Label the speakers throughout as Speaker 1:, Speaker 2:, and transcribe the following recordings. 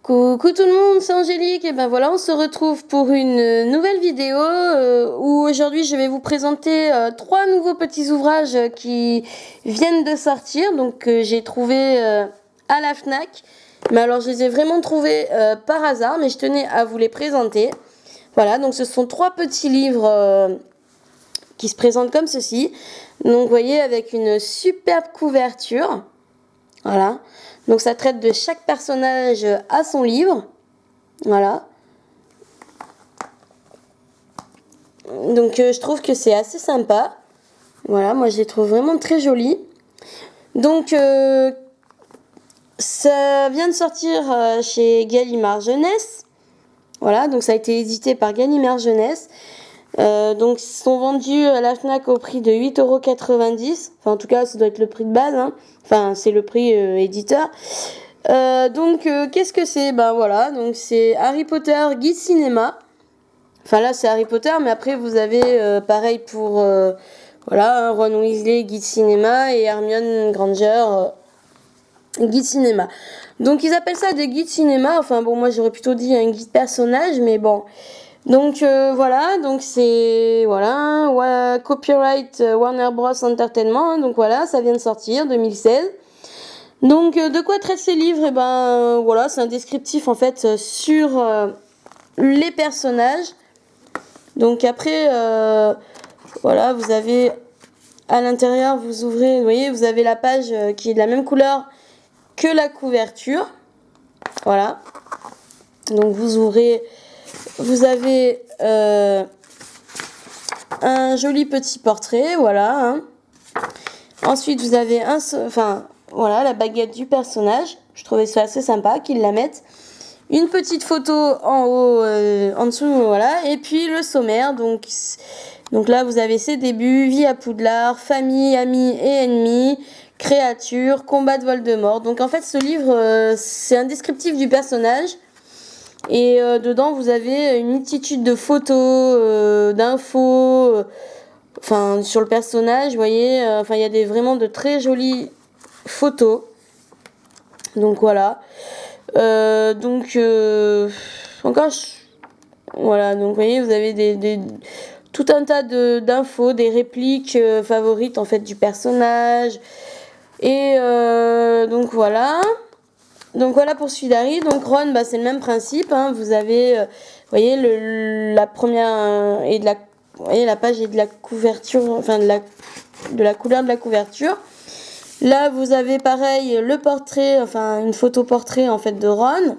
Speaker 1: Coucou tout le monde, c'est Angélique et ben voilà on se retrouve pour une nouvelle vidéo où aujourd'hui je vais vous présenter trois nouveaux petits ouvrages qui viennent de sortir, donc que j'ai trouvé à la FNAC. Mais alors je les ai vraiment trouvés par hasard, mais je tenais à vous les présenter. Voilà, donc ce sont trois petits livres qui se présentent comme ceci. Donc vous voyez, avec une superbe couverture. Voilà. Donc ça traite de chaque personnage à son livre. Voilà. Donc je trouve que c'est assez sympa. Voilà, moi je les trouve vraiment très jolis. Donc ça vient de sortir chez Gallimard Jeunesse. Voilà, donc ça a été édité par Gallimard Jeunesse. Donc ils sont vendus à la FNAC au prix de 8,90 €. Enfin en tout cas ça doit être le prix de base. Hein. Enfin c'est le prix éditeur. Donc qu'est-ce que c'est? Ben voilà, donc c'est Harry Potter Guide Cinéma. Enfin là c'est Harry Potter, mais après vous avez pareil pour voilà, Ron Weasley Guide Cinéma et Hermione Granger Guide Cinéma. Donc ils appellent ça des guides cinéma. Enfin bon, moi j'aurais plutôt dit un guide personnage, mais bon. Donc voilà, donc c'est voilà, copyright Warner Bros Entertainment. Donc voilà, ça vient de sortir 2016. Donc de quoi traitent ces livres? Et ben voilà, c'est un descriptif en fait sur les personnages. Donc après voilà, vous avez à l'intérieur, vous ouvrez, vous voyez, vous avez la page qui est de la même couleur que la couverture. Voilà. Donc vous ouvrez, vous avez un joli petit portrait, voilà. Hein. Ensuite vous avez voilà, la baguette du personnage. Je trouvais ça assez sympa qu'ils la mettent. Une petite photo en haut, en dessous, voilà. Et puis le sommaire. Donc là, vous avez ses débuts, vie à Poudlard, famille, amis et ennemis, créatures, combat de Voldemort. Donc en fait, ce livre, c'est un descriptif du personnage. Et dedans, vous avez une multitude de photos, d'infos, enfin sur le personnage, vous voyez. Enfin, il y a vraiment de très jolies photos. Donc voilà. Encore, voilà. Donc vous voyez, vous avez tout un tas d'infos, des répliques favorites en fait du personnage. Et donc voilà. Donc voilà pour celui d'Harry. Donc Ron, bah, c'est le même principe. Hein. Vous avez, vous voyez, la première et vous voyez, la page est de la couverture, enfin de la couleur de la couverture. Là, vous avez pareil le portrait, enfin une photo portrait en fait de Ron.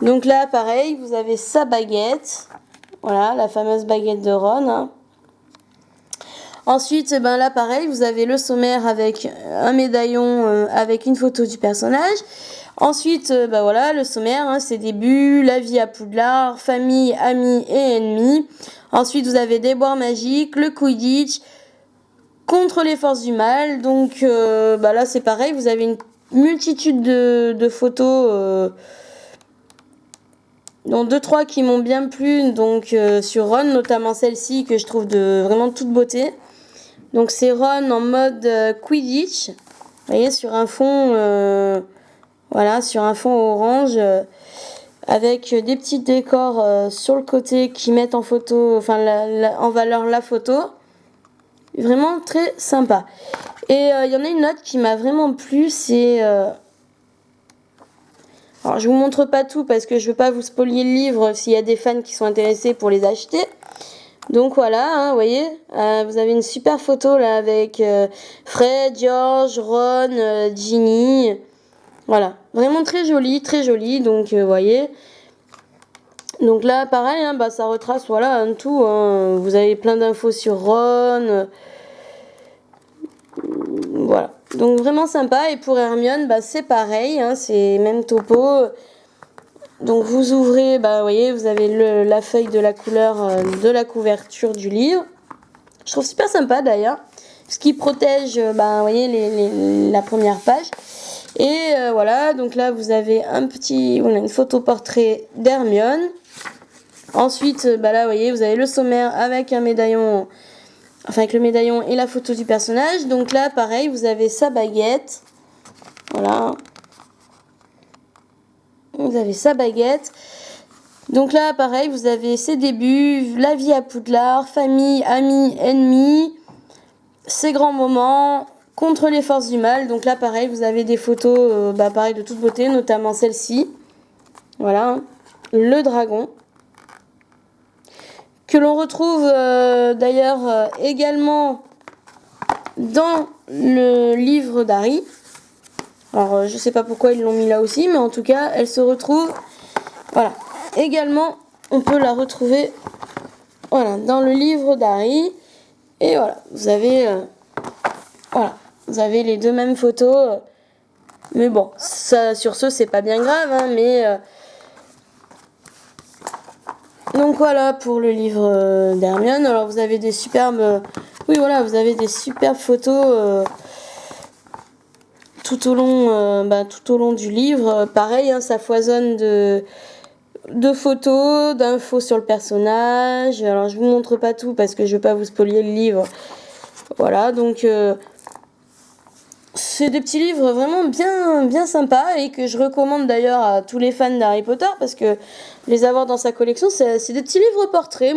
Speaker 1: Donc là, pareil, vous avez sa baguette. Voilà, la fameuse baguette de Ron. Hein. Ensuite, ben là, pareil, vous avez le sommaire avec un médaillon avec une photo du personnage. Ensuite, ben voilà, le sommaire, hein, ses débuts, la vie à Poudlard, famille, amis et ennemis. Ensuite, vous avez des boires magiques, le Quidditch, contre les forces du mal. Donc ben là, c'est pareil, vous avez une multitude de photos, dont 2-3 qui m'ont bien plu, donc sur Ron, notamment celle-ci que je trouve de vraiment toute beauté. Donc c'est Ron en mode Quidditch, vous voyez, sur un fond, voilà, sur un fond orange, avec des petits décors sur le côté qui mettent en photo, enfin en valeur la photo. Vraiment très sympa. Et il y en a une autre qui m'a vraiment plu, c'est alors je vous montre pas tout parce que je veux pas vous spolier le livre s'il y a des fans qui sont intéressés pour les acheter. Donc voilà, hein, vous voyez, vous avez une super photo là avec Fred, George, Ron, Ginny. Voilà, vraiment très joli. Donc vous voyez. Donc là, pareil, hein, bah, ça retrace voilà un tout. Hein. Vous avez plein d'infos sur Ron. Voilà, donc vraiment sympa. Et pour Hermione, bah, c'est pareil, hein, c'est même topo. Donc vous ouvrez, bah, vous voyez, vous avez la feuille de la couleur de la couverture du livre. Je trouve super sympa d'ailleurs. Ce qui protège, bah, vous voyez, la première page. Et voilà, donc là vous avez une photo portrait d'Hermione. Ensuite, bah, là vous voyez, vous avez le sommaire avec un médaillon, enfin avec le médaillon et la photo du personnage. Donc là pareil, vous avez sa baguette. Voilà. vous avez sa baguette. Donc là, pareil, vous avez ses débuts, la vie à Poudlard, famille, amis, ennemis, ses grands moments, contre les forces du mal. Donc là, pareil, vous avez des photos, pareil, de toute beauté, notamment celle-ci. Voilà, le dragon. Que l'on retrouve d'ailleurs également dans le livre d'Harry. Alors, je sais pas pourquoi ils l'ont mis là aussi, mais en tout cas, elle se retrouve, voilà. Également, on peut la retrouver, voilà, dans le livre d'Harry. Et voilà, vous avez, voilà, vous avez les deux mêmes photos. Mais bon, ça, sur ce, c'est pas bien grave, hein, mais... donc voilà pour le livre d'Hermione. Alors vous avez des superbes... oui, voilà, vous avez des superbes photos... tout au long du livre. Pareil, hein, ça foisonne de photos, d'infos sur le personnage. Alors je vous montre pas tout parce que je veux pas vous spoiler le livre. Voilà, donc c'est des petits livres vraiment bien sympas et que je recommande d'ailleurs à tous les fans d'Harry Potter parce que les avoir dans sa collection, c'est des petits livres portraits.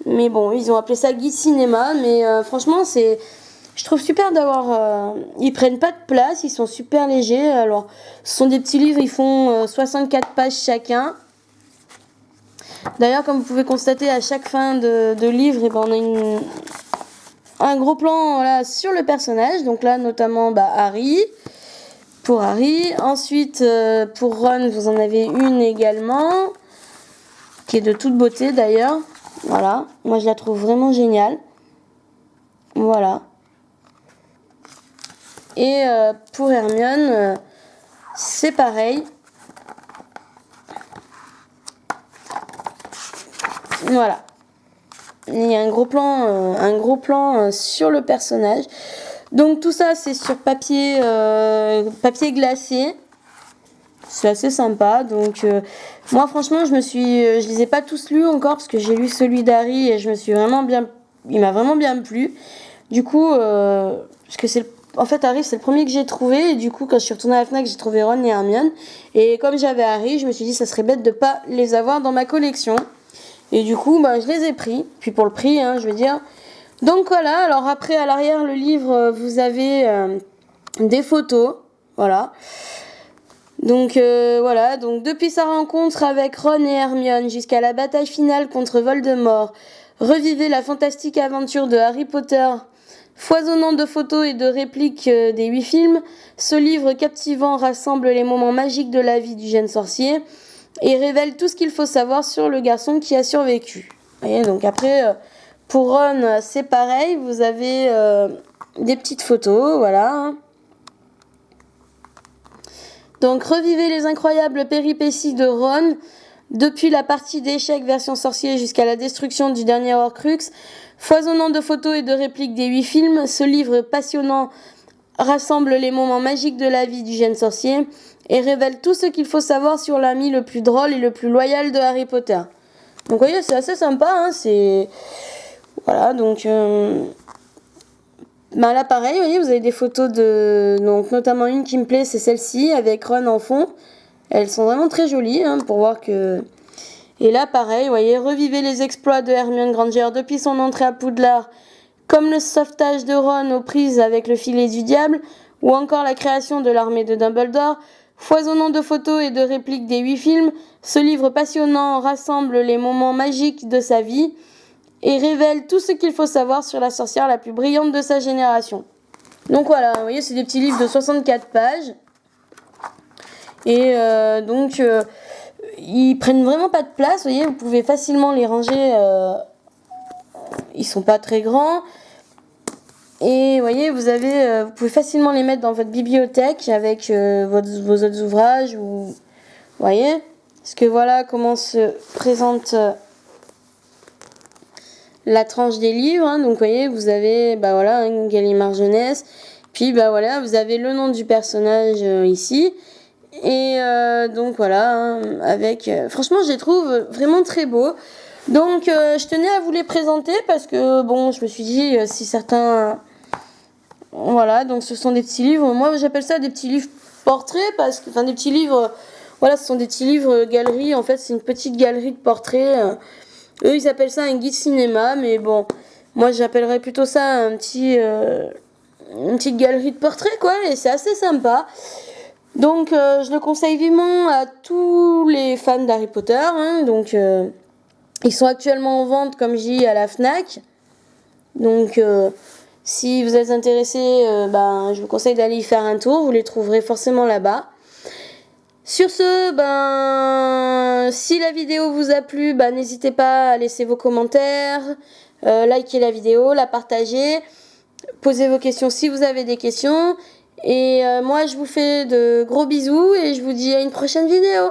Speaker 1: Mais bon, ils ont appelé ça guide cinéma, mais franchement je trouve super d'avoir... ils prennent pas de place, ils sont super légers. Alors, ce sont des petits livres, ils font 64 pages chacun. D'ailleurs, comme vous pouvez constater, à chaque fin de livre, on a un gros plan, voilà, sur le personnage. Donc là, notamment Harry, pour Harry. Ensuite, pour Ron, vous en avez une également, qui est de toute beauté d'ailleurs. Voilà, moi je la trouve vraiment géniale. Voilà. Et pour Hermione, c'est pareil. Voilà. Il y a un gros plan sur le personnage. Donc tout ça, c'est sur papier glacé. C'est assez sympa. Donc moi, franchement, je les ai pas tous lus encore parce que j'ai lu celui d'Harry et il m'a vraiment bien plu. Du coup, parce que en fait, Harry, c'est le premier que j'ai trouvé. Et du coup, quand je suis retournée à la Fnac, j'ai trouvé Ron et Hermione. Et comme j'avais Harry, je me suis dit, ça serait bête de pas les avoir dans ma collection. Et du coup, je les ai pris. Puis pour le prix, hein, je veux dire. Donc voilà, alors après, à l'arrière, le livre, vous avez des photos. Voilà. Donc voilà, donc depuis sa rencontre avec Ron et Hermione jusqu'à la bataille finale contre Voldemort, revivez la fantastique aventure de Harry Potter. Foisonnant de photos et de répliques des 8 films, ce livre captivant rassemble les moments magiques de la vie du jeune sorcier et révèle tout ce qu'il faut savoir sur le garçon qui a survécu. Vous voyez, donc après, pour Ron, c'est pareil, vous avez des petites photos, voilà. Donc revivez les incroyables péripéties de Ron, depuis la partie d'échecs version sorcier jusqu'à la destruction du dernier Horcrux. Foisonnant de photos et de répliques des 8 films, ce livre passionnant rassemble les moments magiques de la vie du jeune sorcier et révèle tout ce qu'il faut savoir sur l'ami le plus drôle et le plus loyal de Harry Potter. Donc vous voyez, c'est assez sympa, hein, c'est... Voilà, donc... là pareil, vous voyez, vous avez des photos donc notamment une qui me plaît, c'est celle-ci, avec Ron en fond. Elles sont vraiment très jolies, hein, pour voir que... Et là, pareil, vous voyez, revivez les exploits de Hermione Granger depuis son entrée à Poudlard, comme le sauvetage de Ron aux prises avec le filet du diable, ou encore la création de l'armée de Dumbledore. Foisonnant de photos et de répliques des 8 films, ce livre passionnant rassemble les moments magiques de sa vie et révèle tout ce qu'il faut savoir sur la sorcière la plus brillante de sa génération. Donc voilà, vous voyez, c'est des petits livres de 64 pages. Et ils prennent vraiment pas de place, vous voyez, vous pouvez facilement les ranger, ils sont pas très grands. Et vous voyez, vous pouvez facilement les mettre dans votre bibliothèque avec vos autres ouvrages. Vous voyez, parce que voilà comment se présente la tranche des livres. Hein. Donc vous voyez, vous avez Gallimard Jeunesse. Puis voilà, vous avez le nom du personnage ici. Et donc voilà, hein, avec... franchement, je les trouve vraiment très beaux. Donc je tenais à vous les présenter parce que bon, je me suis dit si certains... Voilà, donc ce sont des petits livres. Moi, j'appelle ça des petits livres portraits, des petits livres Voilà, ce sont des petits livres galeries. En fait, c'est une petite galerie de portraits. Eux, ils appellent ça un guide cinéma, mais bon, moi, j'appellerais plutôt ça une petite galerie de portraits, quoi, et c'est assez sympa. Donc, je le conseille vivement à tous les fans d'Harry Potter. Hein. Donc, ils sont actuellement en vente, comme je dis, à la Fnac. Donc, si vous êtes intéressé, je vous conseille d'aller y faire un tour. Vous les trouverez forcément là-bas. Sur ce, si la vidéo vous a plu, n'hésitez pas à laisser vos commentaires, liker la vidéo, la partager, poser vos questions si vous avez des questions. Et moi, je vous fais de gros bisous et je vous dis à une prochaine vidéo.